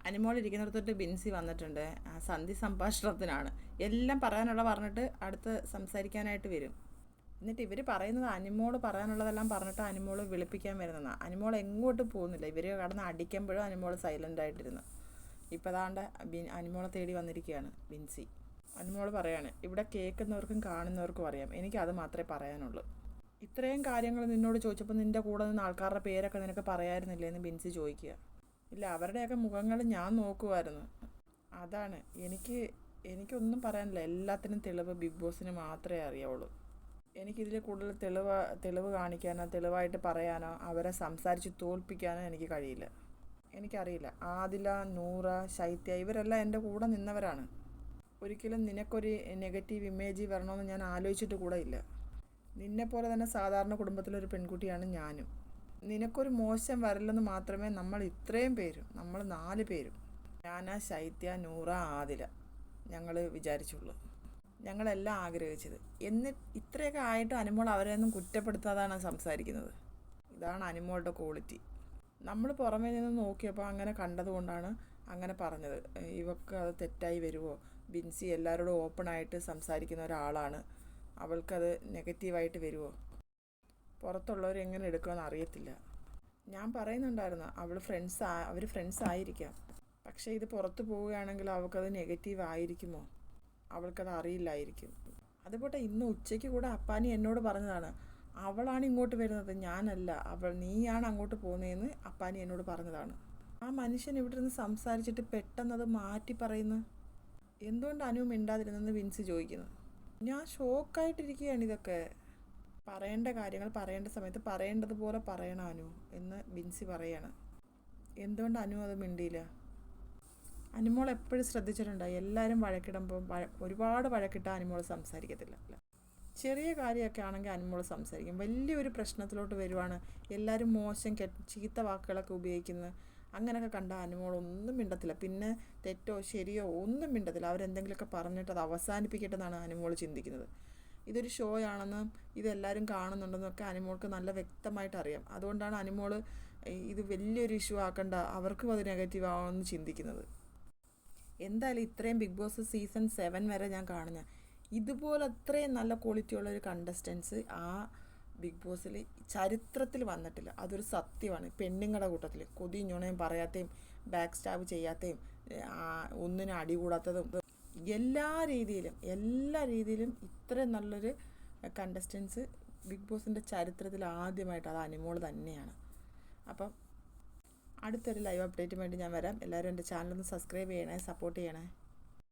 അനുമോൾ ഇരിക്കുന്നിടത്തോട്ട് ബിൻസി വന്നിട്ടുണ്ട്. സന്ധി സംഭാഷണത്തിനാണ്. എല്ലാം പറഞ്ഞിട്ട് അടുത്ത് സംസാരിക്കാനായിട്ട് വരും. എന്നിട്ട് ഇവർ പറയുന്നത് അനുമോൾ പറയാനുള്ളതെല്ലാം പറഞ്ഞിട്ട് അനുമോൾ വിളിപ്പിക്കാൻ വരുന്നതാണ്. അനുമോൾ എങ്ങോട്ടും പോകുന്നില്ല. ഇവർ കടന്ന് അടിക്കുമ്പോഴും അനുമോൾ സൈലൻ്റ് ആയിട്ടിരുന്നു. ഇപ്പോൾ അതാണ്ട് അനുമോളെ തേടി വന്നിരിക്കുകയാണ് ബിൻസി. അനുമോൾ പറയാണ്, ഇവിടെ കേൾക്കുന്നവർക്കും കാണുന്നവർക്കും അറിയാം, എനിക്ക് അത് മാത്രമേ പറയാനുള്ളൂ. ഇത്രയും കാര്യങ്ങൾ നിന്നോട് ചോദിച്ചപ്പോൾ നിൻ്റെ കൂടെ നിന്ന് ആൾക്കാരുടെ പേരൊക്കെ നിനക്ക് പറയാമായിരുന്നില്ലേ എന്ന് ബിൻസി ചോദിക്കുക. ഇല്ല, അവരുടെയൊക്കെ മുഖങ്ങൾ ഞാൻ നോക്കുമായിരുന്നു. അതാണ് എനിക്കൊന്നും പറയാനില്ല. എല്ലാത്തിനും തെളിവ് ബിഗ് ബോസിന് മാത്രമേ അറിയാവുള്ളൂ. എനിക്കിതിൽ കൂടുതൽ തെളിവ് കാണിക്കാനോ തെളിവായിട്ട് പറയാനോ അവരെ സംസാരിച്ച് തോൽപ്പിക്കാനോ എനിക്ക് കഴിയില്ല. എനിക്കറിയില്ല. ആദില, നൂറ, ശൈത്യ ഇവരെല്ലാം എൻ്റെ കൂടെ നിന്നവരാണ്. ഒരിക്കലും നിനക്കൊരു നെഗറ്റീവ് ഇമേജ് വരണമെന്ന് ഞാൻ ആലോചിച്ചിട്ട് കൂടെ ഇല്ല. നിന്നെപ്പോലെ തന്നെ സാധാരണ കുടുംബത്തിലൊരു പെൺകുട്ടിയാണ് ഞാനും. നിനക്കൊരു മോശം വരില്ലെന്ന് മാത്രമേ നമ്മൾ 4 പേരും ഞാൻ, ശൈത്യ, നൂറ, ആദില ഞങ്ങൾ വിചാരിച്ചുള്ളൂ. ഞങ്ങളെല്ലാം ആഗ്രഹിച്ചത്. ഇത്രയൊക്കെ ആയിട്ട് അനുമോൾ അവരെയൊന്നും കുറ്റപ്പെടുത്താതാണ് സംസാരിക്കുന്നത്. ഇതാണ് അനുമോളുടെ ക്വാളിറ്റി. നമ്മൾ പുറമേ നിന്ന് നോക്കിയപ്പോൾ അങ്ങനെ കണ്ടതുകൊണ്ടാണ് അങ്ങനെ പറഞ്ഞത്. ഇവർക്ക് അത് തെറ്റായി വരുമോ? ബിൻസി എല്ലാവരോടും ഓപ്പണായിട്ട് സംസാരിക്കുന്ന ഒരാളാണ്, അവൾക്കത് നെഗറ്റീവായിട്ട് വരുമോ? പുറത്തുള്ളവർ എങ്ങനെ എടുക്കുമെന്ന് അറിയത്തില്ല. ഞാൻ പറയുന്നുണ്ടായിരുന്നു അവർ ഫ്രണ്ട്സ് ആയിരിക്കാം, പക്ഷേ ഇത് പുറത്ത് പോവുകയാണെങ്കിൽ അവൾക്കത് നെഗറ്റീവ് ആയിരിക്കുമോ? അവൾക്കത് അറിയില്ലായിരിക്കും. അതുപോലെ ഇന്ന് ഉച്ചയ്ക്ക് കൂടെ അപ്പാനി എന്നോട് പറഞ്ഞതാണ്, അവളാണ് ഇങ്ങോട്ട് വരുന്നത്, ഞാനല്ല, നീയാണ് അങ്ങോട്ട് പോകുന്നതെന്ന് അപ്പാനി എന്നോട് പറഞ്ഞതാണ്. ആ മനുഷ്യൻ ഇവിടെ നിന്ന് സംസാരിച്ചിട്ട് പെട്ടെന്നത് മാറ്റി പറയുന്നു. എന്തുകൊണ്ട് അനു മിണ്ടാതിരുന്നെന്ന് ബിൻസി ചോദിക്കുന്നു. ഞാൻ ഷോക്കായിട്ടിരിക്കുകയാണ്. ഇതൊക്കെ പറയേണ്ട കാര്യങ്ങൾ പറയേണ്ട സമയത്ത് പറയേണ്ടതുപോലെ പറയണം അനു എന്ന് ബിൻസി പറയാണ്. എന്തുകൊണ്ട് അനു അത് മിണ്ടിയില്ല? അനുമോൾ എപ്പോഴും ശ്രദ്ധിച്ചിട്ടുണ്ട്, എല്ലാവരും വഴക്കിടുമ്പോൾ ഒരുപാട് വഴക്കിട്ടാൽ അനുമോൾ സംസാരിക്കത്തില്ല. ചെറിയ കാര്യമൊക്കെ ആണെങ്കിൽ അനുമോൾ സംസാരിക്കും. വലിയൊരു പ്രശ്നത്തിലോട്ട് വരുവാണ്, എല്ലാവരും മോശം ചീത്ത വാക്കുകളൊക്കെ ഉപയോഗിക്കുന്നത്, അങ്ങനെയൊക്കെ കണ്ടാൽ അനുമോൾ ഒന്നും മിണ്ടത്തില്ല. പിന്നെ തെറ്റോ ശരിയോ ഒന്നും മിണ്ടത്തില്ല. അവരെന്തെങ്കിലുമൊക്കെ പറഞ്ഞിട്ട് അത് അവസാനിപ്പിക്കട്ടെ എന്നാണ് അനുമോൾ ചിന്തിക്കുന്നത്. ഇതൊരു ഷോ ആണെന്നും ഇതെല്ലാവരും കാണുന്നുണ്ടെന്നൊക്കെ അനുമോൾക്ക് നല്ല വ്യക്തമായിട്ട് അറിയാം. അതുകൊണ്ടാണ് അനുമോൾ ഇത് വലിയൊരു ഇഷ്യൂ ആക്കണ്ട, അവർക്കും അത് നെഗറ്റീവ് ആവുമെന്ന് ചിന്തിക്കുന്നത്. എന്തായാലും ഇത്രയും ബിഗ് ബോസ് സീസൺ 7 വരെ ഞാൻ കാണുന്ന ഇതുപോലെ അത്രയും നല്ല ക്വാളിറ്റി ഉള്ളൊരു കണ്ടസ്റ്റൻസ് ആ ബിഗ് ബോസിൽ ചരിത്രത്തിൽ വന്നിട്ടില്ല. അതൊരു സത്യമാണ്. പെണ്ണുങ്ങളുടെ കൂട്ടത്തിൽ കൊതിയും ഞുണയും പറയാത്തയും ബാക്ക് സ്റ്റാബ് ചെയ്യാത്തയും ഒന്നിനും അടി കൂടാത്തതും എല്ലാ രീതിയിലും ഇത്രയും നല്ലൊരു കണ്ടസ്റ്റൻസ് ബിഗ് ബോസിൻ്റെ ചരിത്രത്തിൽ ആദ്യമായിട്ട് അത് അനുമോൾ തന്നെയാണ്. അപ്പം അടുത്തൊരു ലൈവ് അപ്ഡേറ്റിന് വേണ്ടി ഞാൻ വരാം. എല്ലാവരും എൻ്റെ ചാനലൊന്ന് സബ്സ്ക്രൈബ് ചെയ്യണേ, സപ്പോർട്ട് ചെയ്യണേ.